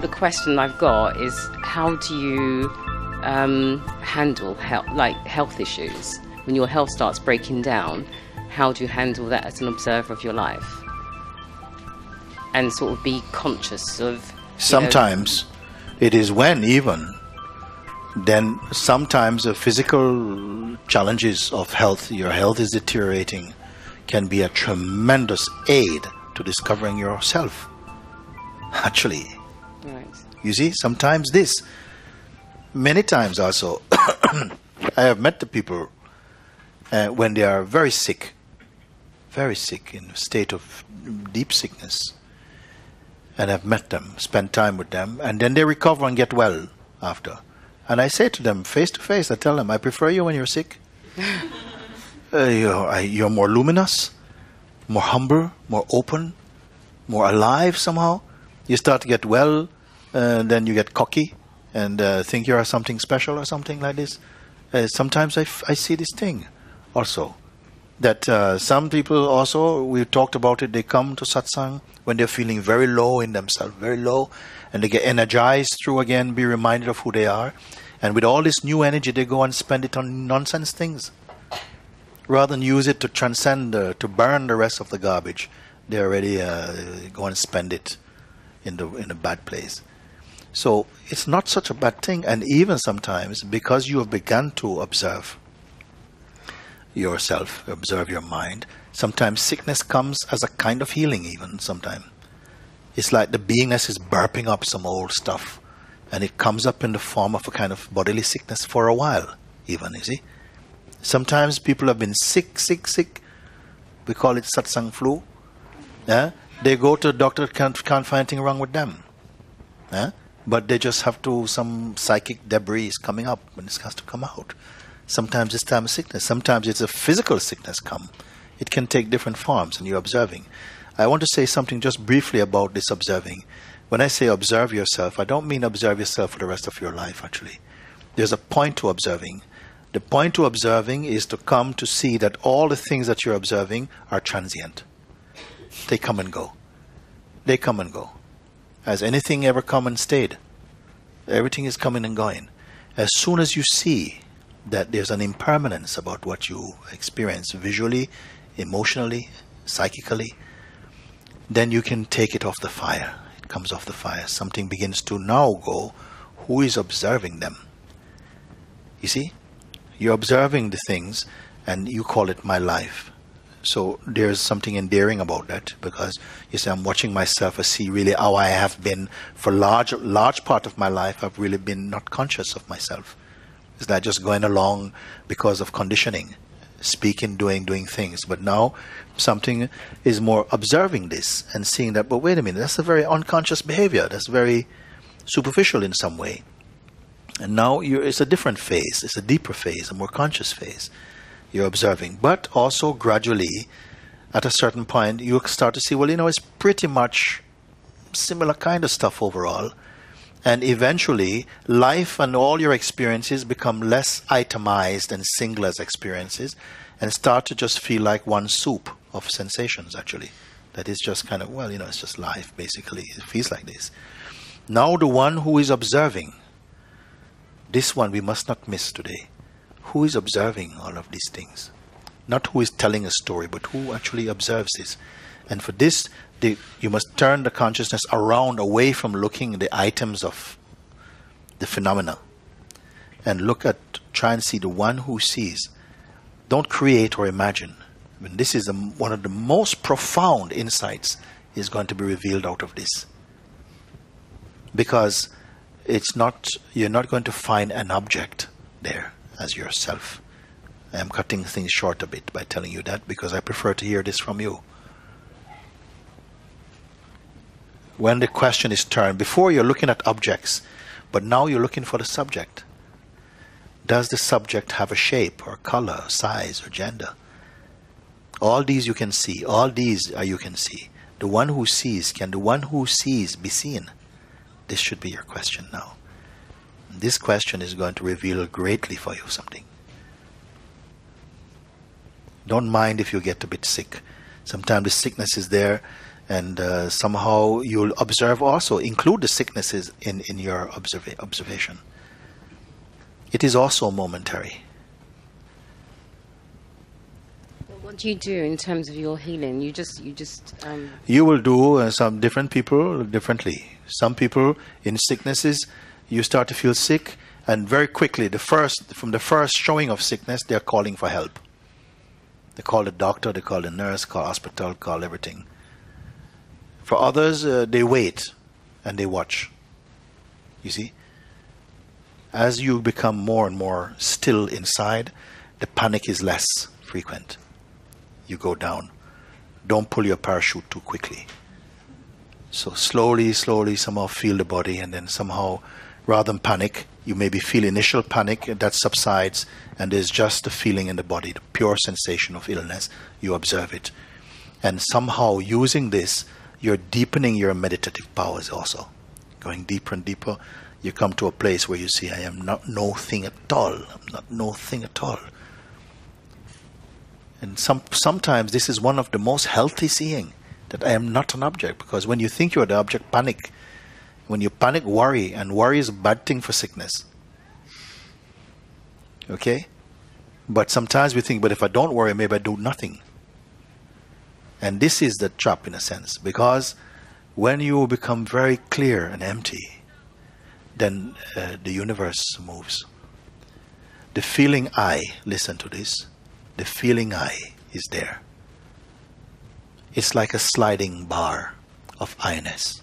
the question I've got is, how do you handle health issues when your health starts breaking down? How do you handle that as an observer of your life, and sort of be conscious of? Sometimes it is when even then. Sometimes the physical challenges of health, your health is deteriorating, can be a tremendous aid to discovering yourself. Actually, Right. you see, sometimes this, many times also, I have met the people when they are very sick, in a state of deep sickness, and I've met them, spent time with them, and then they recover and get well after. And I say to them face to face, I tell them, I prefer you when you're sick. You're more luminous, more humble, more open, more alive somehow. You start to get well, then you get cocky and think you're something special or something like this. Sometimes I see this thing also, that some people also, we talked about it, they come to satsang when they're feeling very low in themselves, very low, and they get energized through again, be reminded of who they are. And with all this new energy, they go and spend it on nonsense things. Rather than use it to transcend, to burn the rest of the garbage, they already go and spend it in a bad place. So it's not such a bad thing. And even sometimes, because you have begun to observe yourself, observe your mind, sometimes sickness comes as a kind of healing even sometimes. It's like the beingness is burping up some old stuff, and it comes up in the form of a kind of bodily sickness for a while even, you see. Sometimes people have been sick. We call it satsang flu. Yeah? They go to the doctor, can't find anything wrong with them. Yeah? But they just have to, some psychic debris is coming up and it has to come out. Sometimes it's time of sickness. Sometimes it's a physical sickness come. It can take different forms, and you're observing. I want to say something just briefly about this observing. When I say observe yourself, I don't mean observe yourself for the rest of your life, actually. There's a point to observing. The point to observing is to come to see that all the things that you're observing are transient. They come and go. They come and go. Has anything ever come and stayed? Everything is coming and going. As soon as you see that there's an impermanence about what you experience visually, emotionally, psychically, then you can take it off the fire. It comes off the fire. Something begins to now go. Who is observing them? You see? You're observing the things and you call it my life. So there's something endearing about that, because you say, I'm watching myself. I see really how I have been for large part of my life. I've really been not conscious of myself. It's not just going along because of conditioning, speaking, doing things. But now something is more observing this and seeing that, but wait a minute, that's a very unconscious behavior. That's very superficial in some way. And now it's a different phase. It's a deeper phase, a more conscious phase. You're observing. But also gradually, at a certain point, you start to see, well, it's pretty much similar kind of stuff overall. And eventually, life and all your experiences become less itemized and single as experiences, and start to just feel like one soup of sensations, actually. That is just kind of, well, it's just life, basically. It feels like this. Now the one who is observing, this one we must not miss today. Who is observing all of these things? Not who is telling a story, but who actually observes this. And for this, you must turn the consciousness around, away from looking at the items of the phenomena, and try and see the one who sees. Don't create or imagine. I mean, this is one of the most profound insights is going to be revealed out of this. Because you're not going to find an object there as yourself. I am cutting things short a bit by telling you that, because I prefer to hear this from you. When the question is turned, before you're looking at objects, but now you're looking for the subject. Does the subject have a shape or color, size or gender? All these you can see. All these you can see. The one who sees, can the one who sees be seen? This should be your question now. This question is going to reveal greatly for you something. Don't mind if you get a bit sick. Sometimes the sickness is there. And somehow you'll observe also, include the sicknesses in your observation. It is also momentary. What do you do in terms of your healing? You will do some different people differently. Some people in sicknesses, you start to feel sick, and very quickly, from the first showing of sickness, they're calling for help. They call the doctor, they call the nurse, call hospital, call everything. For others, they wait and they watch. You see? As you become more and more still inside, the panic is less frequent. You go down. Don't pull your parachute too quickly. So slowly, somehow feel the body, and then somehow, rather than panic, you maybe feel initial panic that subsides, and there's just a feeling in the body, the pure sensation of illness. You observe it. And somehow using this, you're deepening your meditative powers also. Going deeper and deeper, you come to a place where you see, I am not no thing at all. I'm not no thing at all. And sometimes this is one of the most healthy seeing, that I am not an object. Because when you think you're the object, panic. When you panic, worry. And worry is a bad thing for sickness. Okay? But sometimes we think, but if I don't worry, maybe I do nothing. And this is the trap in a sense. Because when you become very clear and empty, then the universe moves. The feeling I, listen to this, the feeling I is there. It's like a sliding bar of I-ness.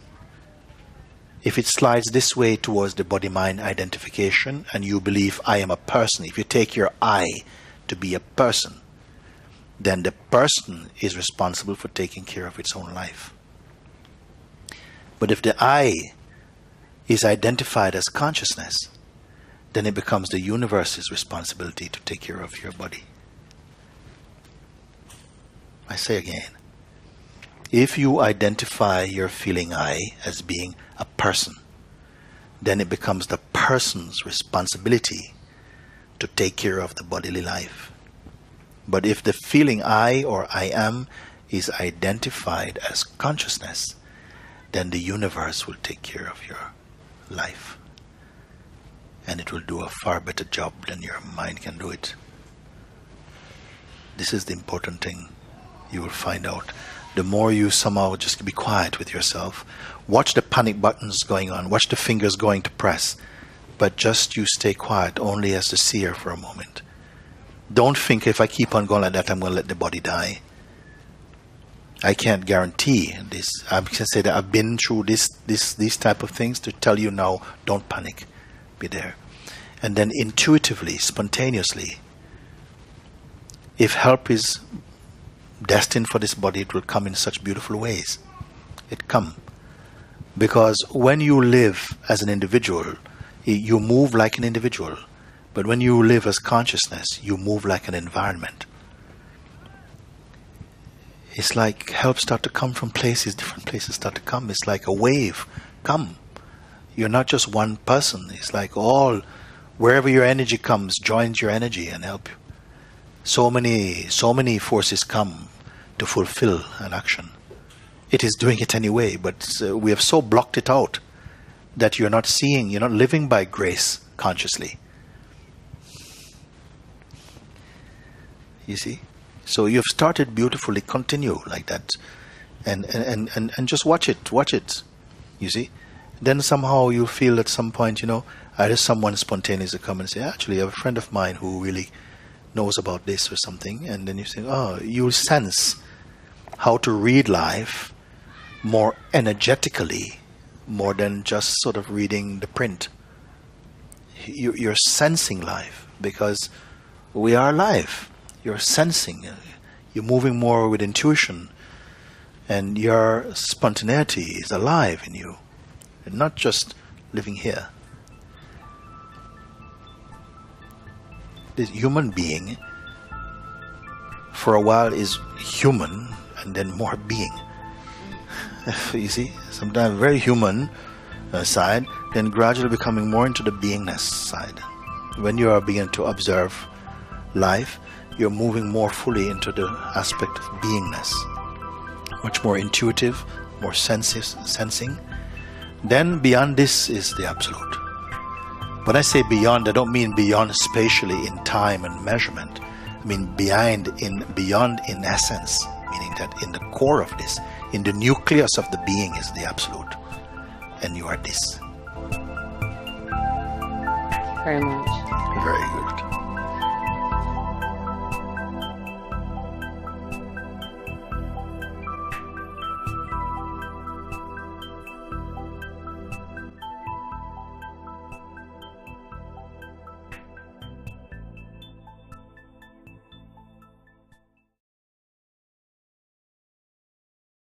If it slides this way towards the body-mind identification, and you believe I am a person, if you take your I to be a person, then the person is responsible for taking care of its own life. But if the I is identified as consciousness, then it becomes the universe's responsibility to take care of your body. I say again, if you identify your feeling I as being a person, then it becomes the person's responsibility to take care of the bodily life. But if the feeling I or I am is identified as consciousness, then the universe will take care of your life. And it will do a far better job than your mind can do it. This is the important thing you will find out. The more you somehow just be quiet with yourself, watch the panic buttons going on, watch the fingers going to press, but just you stay quiet only as the seer for a moment. Don't think if I keep on going like that, I'm going to let the body die. I can't guarantee this. I can say that I've been through these type of things to tell you now, don't panic. Be there. And then intuitively, spontaneously, if help is destined for this body, it will come in such beautiful ways. It come. Because when you live as an individual, you move like an individual. But when you live as consciousness, you move like an environment. It's like help start to come from places, different places start to come. It's like a wave. Come. You're not just one person. It's like wherever your energy comes, joins your energy and help you. So many forces come to fulfill an action. It is doing it anyway, but we have so blocked it out that you're not seeing, you're not living by grace consciously. You see? So you've started beautifully, continue like that. And just watch it. You see? Then somehow you feel at some point, either someone spontaneously come and say, actually, I have a friend of mine who really knows about this or something. And then you say, you'll sense how to read life more energetically, more than just sort of reading the print. You're sensing life because we are live. You're sensing. You're moving more with intuition. And your spontaneity is alive in you. You're not just living here. This human being, for a while, is human and then more being. You see? Sometimes very human side, then gradually becoming more into the beingness side. When you are beginning to observe life, you're moving more fully into the aspect of beingness. much more intuitive, more sensing. Then beyond this is the absolute. When I say beyond, I don't mean beyond spatially in time and measurement. I mean beyond in essence, meaning that in the core of this, in the nucleus of the being is the absolute. And you are this. Very much. Very good.